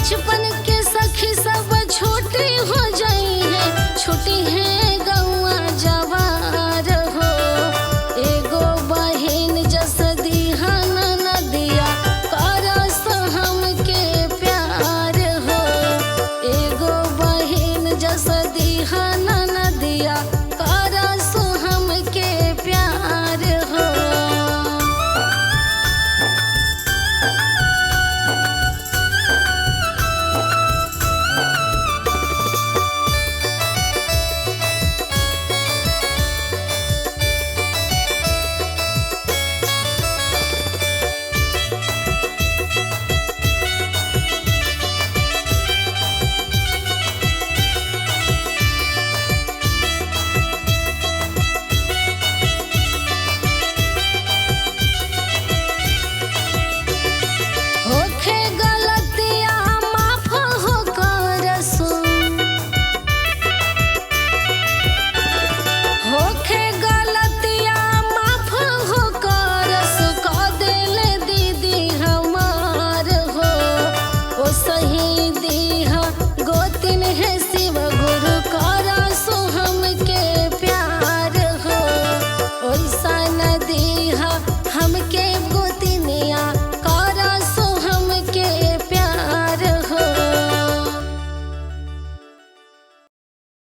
बचपन के सखी सब छोटी हो जाई है, छोटी है गौआ जवार हो। एगो बहिन जस दीहा नदिया करस हमके प्यार हो। एगो बहिन जस दीहा नदिया करस हमके प्यार हो। होखे गलतिया माफ हो करसु, होखे गलतिया माफ हो करसु। कह देले दीदी हमार हो, ओ सही दीहा गोतिन है